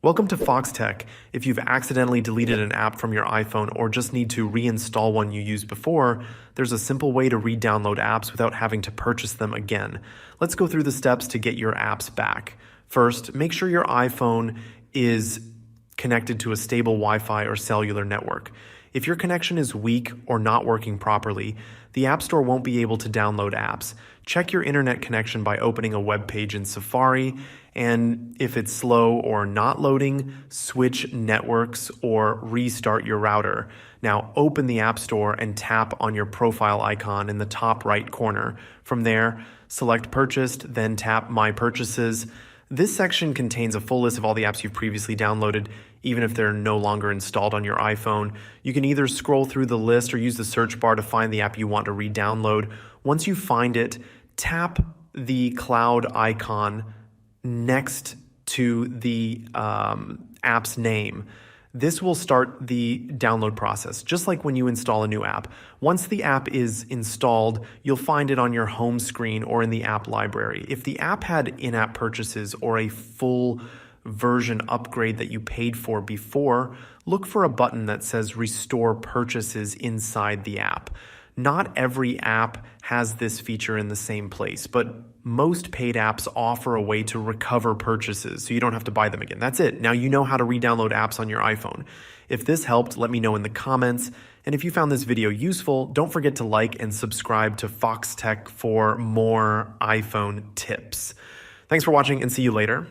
Welcome to Foxtecc. If you've accidentally deleted an app from your iPhone or just need to reinstall one you used before, there's a simple way to re-download apps without having to purchase them again. Let's go through the steps to get your apps back. First, make sure your iPhone is connected to a stable Wi-Fi or cellular network. If your connection is weak or not working properly, the App Store won't be able to download apps. Check your internet connection by opening a web page in Safari, and if it's slow or not loading, switch networks or restart your router. Now open the App Store and tap on your profile icon in the top right corner. From there, select Purchased, then tap My Purchases. This section contains a full list of all the apps you've previously downloaded, even if they're no longer installed on your iPhone. You can either scroll through the list or use the search bar to find the app you want to re-download. Once you find it, tap the cloud icon next to the app's name. This will start the download process, just like when you install a new app. Once the app is installed, you'll find it on your home screen or in the app library. If the app had in-app purchases or a full version upgrade that you paid for before, look for a button that says Restore Purchases inside the app. Not every app has this feature in the same place, but most paid apps offer a way to recover purchases so you don't have to buy them again. That's it. Now you know how to re-download apps on your iPhone. If this helped, let me know in the comments. And if you found this video useful, don't forget to like and subscribe to Foxtecc for more iPhone tips. Thanks for watching and see you later.